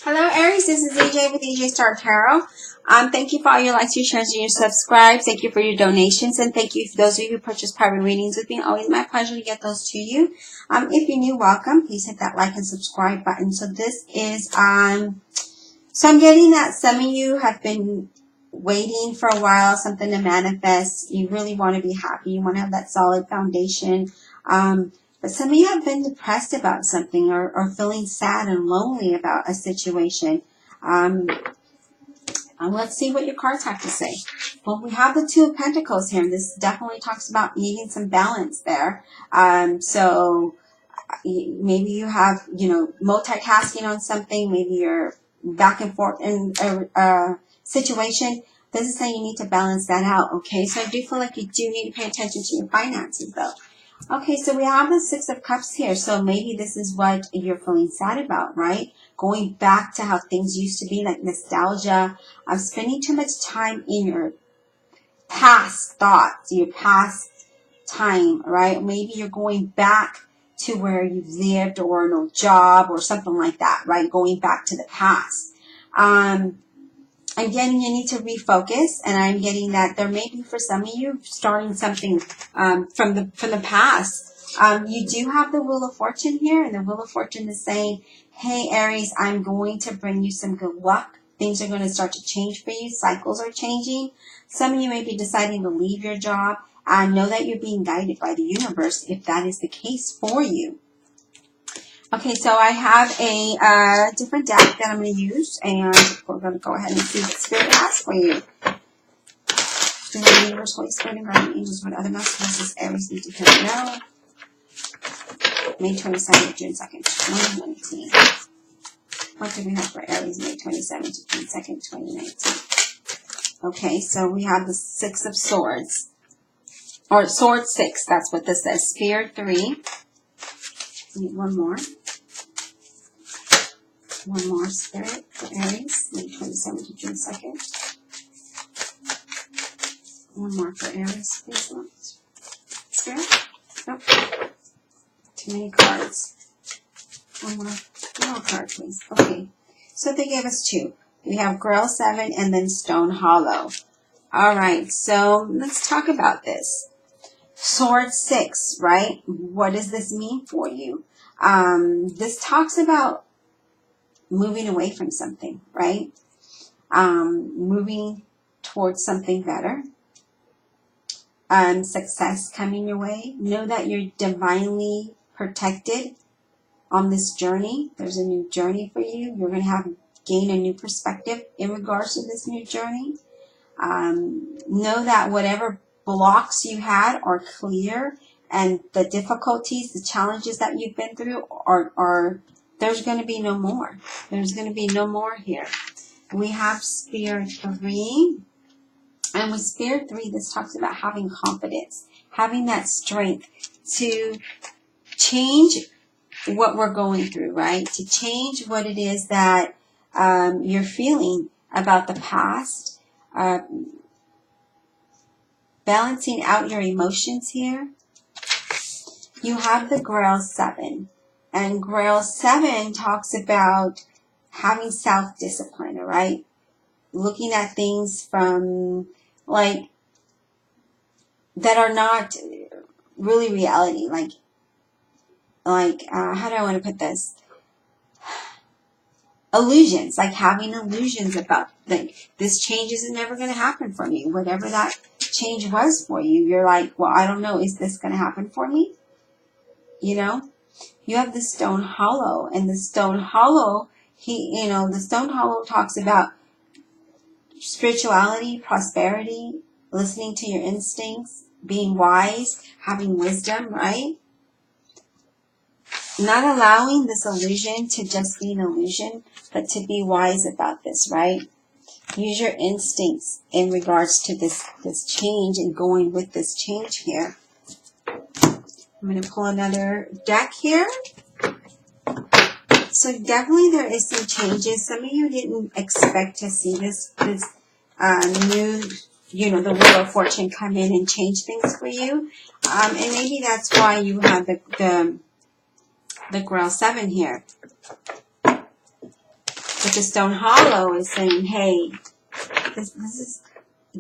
Hello, Aries. This is AJ with AJ Star Tarot. Thank you for all your likes, your shares, and your subscribes. Thank you for your donations, and thank you for those of you who purchase private readings with me. Always my pleasure to get those to you. If you're new, welcome. Please hit that like and subscribe button. So this is so I'm getting that some of you have been waiting for a while, something to manifest. You really want to be happy. You want to have that solid foundation. But some of you have been depressed about something or feeling sad and lonely about a situation. And let's see what your cards have to say. Well, we have the Two of Pentacles here. And this definitely talks about needing some balance there. So maybe you have, multitasking on something. Maybe you're back and forth in a situation. This is saying you need to balance that out, okay? So I do feel like you do need to pay attention to your finances, though. Okay, so we have the Six of Cups here. So maybe this is what you're feeling sad about, right? Going back to how things used to be, like nostalgia, of spending too much time in your past thoughts, your past time, right? Maybe you're going back to where you lived or no job or something like that, right? Going back to the past. Again, you need to refocus, and I'm getting that there may be for some of you starting something from the past. You do have the Wheel of Fortune here, and the Wheel of Fortune is saying, hey, Aries, I'm going to bring you some good luck. Things are going to start to change for you. Cycles are changing. Some of you may be deciding to leave your job. I know that you're being guided by the universe if that is the case for you. Okay, so I have a different deck that I'm going to use, and we're going to go ahead and see what Spirit has for you. The universe, Holy Spirit, and guardian angels, what other messages Aries need to hear now? May 27th, June 2nd, 2019. What do we have for Aries, May 27th to June 2nd, 2019? Okay, so we have the Six of Swords. Or Sword 6, that's what this says. Spirit 3. Need one more. One more Spirit for Aries, May 27th to June 2nd. One more for Aries, please. Spirit? Nope. Too many cards. One more card, please. Okay. So they gave us two. We have Grail 7 and then Stone Hollow. Alright, so let's talk about this. Sword 6, right? What does this mean for you? This talks about moving away from something, right? Moving towards something better. Success coming your way. Know that you're divinely protected on this journey. There's a new journey for you. You're going to gain a new perspective in regards to this new journey. Know that whatever blocks you had are clear, and the difficulties, the challenges that you've been through are there's going to be no more. There's going to be no more here. We have Spirit 3. And with Spirit 3, this talks about having confidence, having that strength to change what we're going through, right? To change what it is that you're feeling about the past. Balancing out your emotions here. You have the Grail 7. And Grail 7 talks about having self-discipline, all right? Looking at things from, like, that are not really reality. Like how do I want to put this? Illusions, like having illusions about, like, this change is never going to happen for me. Whatever that change was for you, you're like, well, I don't know, is this going to happen for me? You know? You have the Stone Hollow, and the Stone Hollow, the Stone Hollow talks about spirituality, prosperity, listening to your instincts, being wise, having wisdom, right? Not allowing this illusion to just be an illusion, but to be wise about this, right? Use your instincts in regards to this change and going with this change here. I'm going to pull another deck here. So definitely there is some changes. Some of you didn't expect to see this new, the Wheel of Fortune come in and change things for you. And maybe that's why you have the Grail 7 here. But the Stone Hollow is saying, hey, this is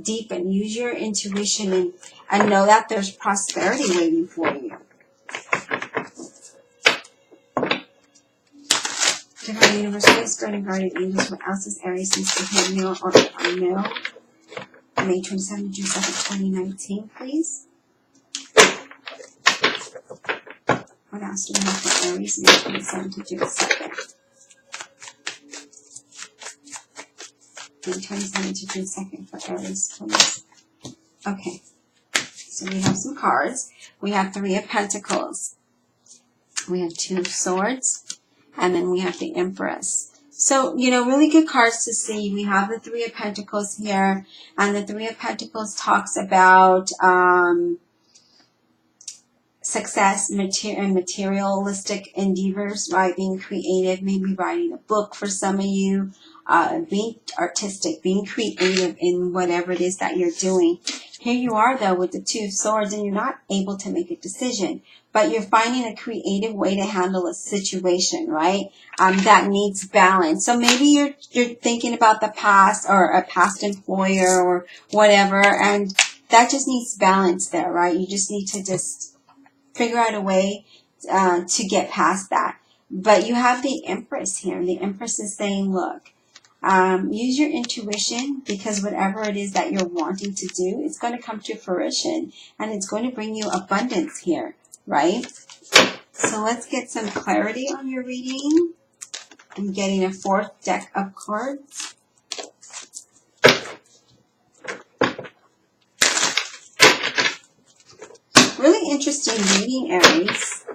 deep, and use your intuition and know that there's prosperity waiting for you. Divine Universe, please, Spirit and Guardian Angels, what else is Aries needs to hear, male or unknown? May 27th, June 2nd, 2019, please. What else do we have for Aries? May 27th to June 2nd. May 27th to June 2nd for Aries, please. Okay. So we have some cards. We have 3 of Pentacles. We have 2 of Swords. And then we have the Empress. So, you know, really good cards to see. We have the 3 of Pentacles here. And the 3 of Pentacles talks about success and materialistic endeavors, right? Being creative, maybe writing a book for some of you. Being artistic, being creative in whatever it is that you're doing. Here you are, though, with the 2 of Swords, and you're not able to make a decision, but you're finding a creative way to handle a situation, right? That needs balance. So maybe you're thinking about the past or a past employer or whatever, and that just needs balance there, right? You just need to just figure out a way to get past that. But you have the Empress here, and the Empress is saying, look, use your intuition, because whatever it is that you're wanting to do, it's going to come to fruition, and it's going to bring you abundance here, right? So let's get some clarity on your reading. I'm getting a 4th deck of cards. Really interesting reading, Aries.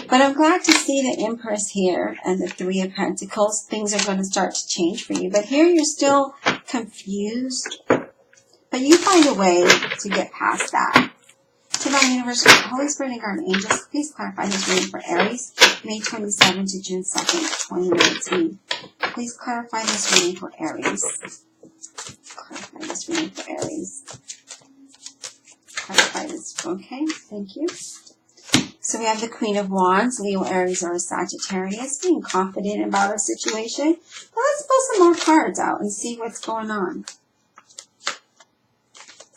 But I'm glad to see the Empress here and the 3 of Pentacles. Things are going to start to change for you. But here you're still confused. But you find a way to get past that. Divine Universe, Holy Spirit and Guardian Angels, please clarify this reading for Aries, May 27th to June 2nd, 2019. Please clarify this reading for Aries. Clarify this reading for Aries. Clarify this. Okay, thank you. So we have the Queen of Wands, Leo, Aries, or Sagittarius, being confident about a situation. But let's pull some more cards out and see what's going on.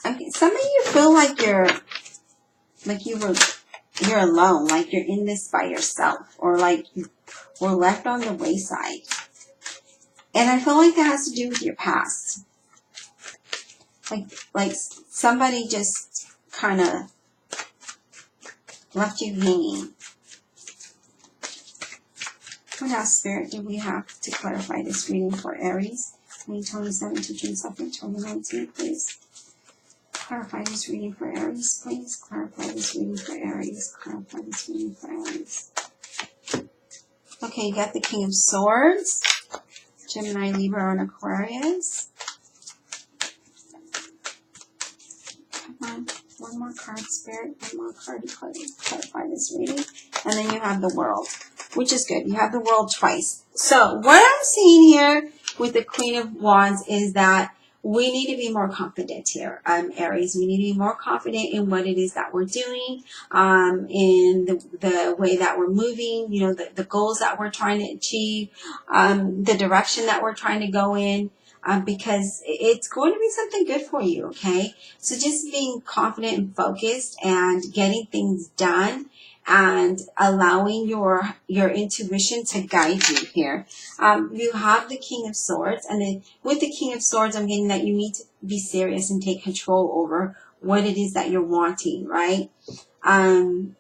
Okay, some of you feel like you're alone, like you're in this by yourself, or like you were left on the wayside. And I feel like that has to do with your past. Like somebody just kind of left you hanging. What else, Spirit, do we have to clarify this reading for Aries? May 27th to June 2nd, 2019, please. Clarify this reading for Aries, please. Clarify this reading for Aries. Clarify this reading for Aries. Okay, you got the King of Swords, Gemini, Libra, and Aquarius. Come on, one more card, Spirit. One more card to clarify this reading. And then you have the World, which is good. You have the World twice. So what I'm seeing here with the Queen of Wands is that we need to be more confident here, Aries. We need to be more confident in what it is that we're doing, in the way that we're moving, you know, the goals that we're trying to achieve, the direction that we're trying to go in, because it's going to be something good for you, okay? So just being confident and focused and getting things done, and allowing your intuition to guide you here. You have the King of Swords, and then with the King of Swords, I'm getting that you need to be serious and take control over what it is that you're wanting, right? I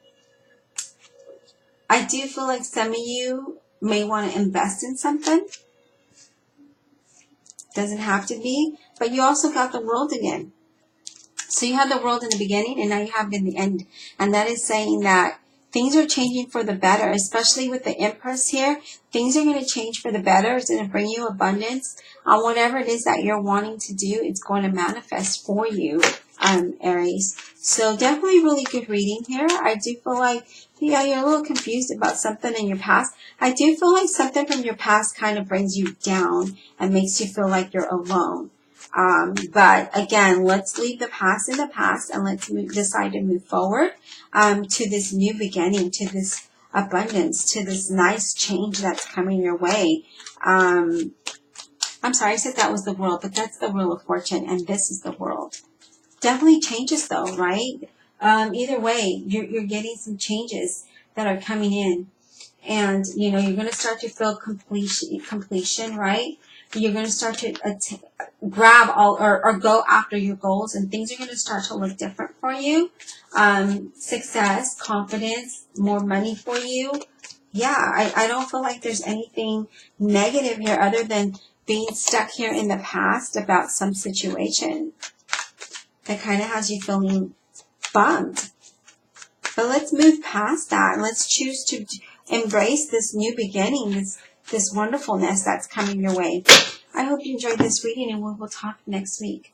do feel like some of you may want to invest in something. Doesn't have to be, but you also got the World again. So you had the World in the beginning, and now you have it in the end. And that is saying that things are changing for the better, especially with the Empress here. Things are going to change for the better. It's going to bring you abundance. On whatever it is that you're wanting to do, it's going to manifest for you, Aries. So definitely really good reading here. I do feel like, yeah, you're a little confused about something in your past. I do feel like something from your past kind of brings you down and makes you feel like you're alone. But again, let's leave the past in the past, and let's decide to move forward to this new beginning, to this abundance, to this nice change that's coming your way. I'm sorry, I said that was the world, but that's the Wheel of Fortune, and this is the world. Definitely changes though, right? Either way, you're getting some changes that are coming in. And, you know, you're going to start to feel completion, right? You're going to start to grab all or go after your goals, and things are going to start to look different for you. Success, confidence, more money for you. Yeah, I don't feel like there's anything negative here other than being stuck here in the past about some situation that kind of has you feeling bummed. But let's move past that and let's choose to embrace this new beginning, this wonderfulness that's coming your way. I hope you enjoyed this reading, and we will talk next week.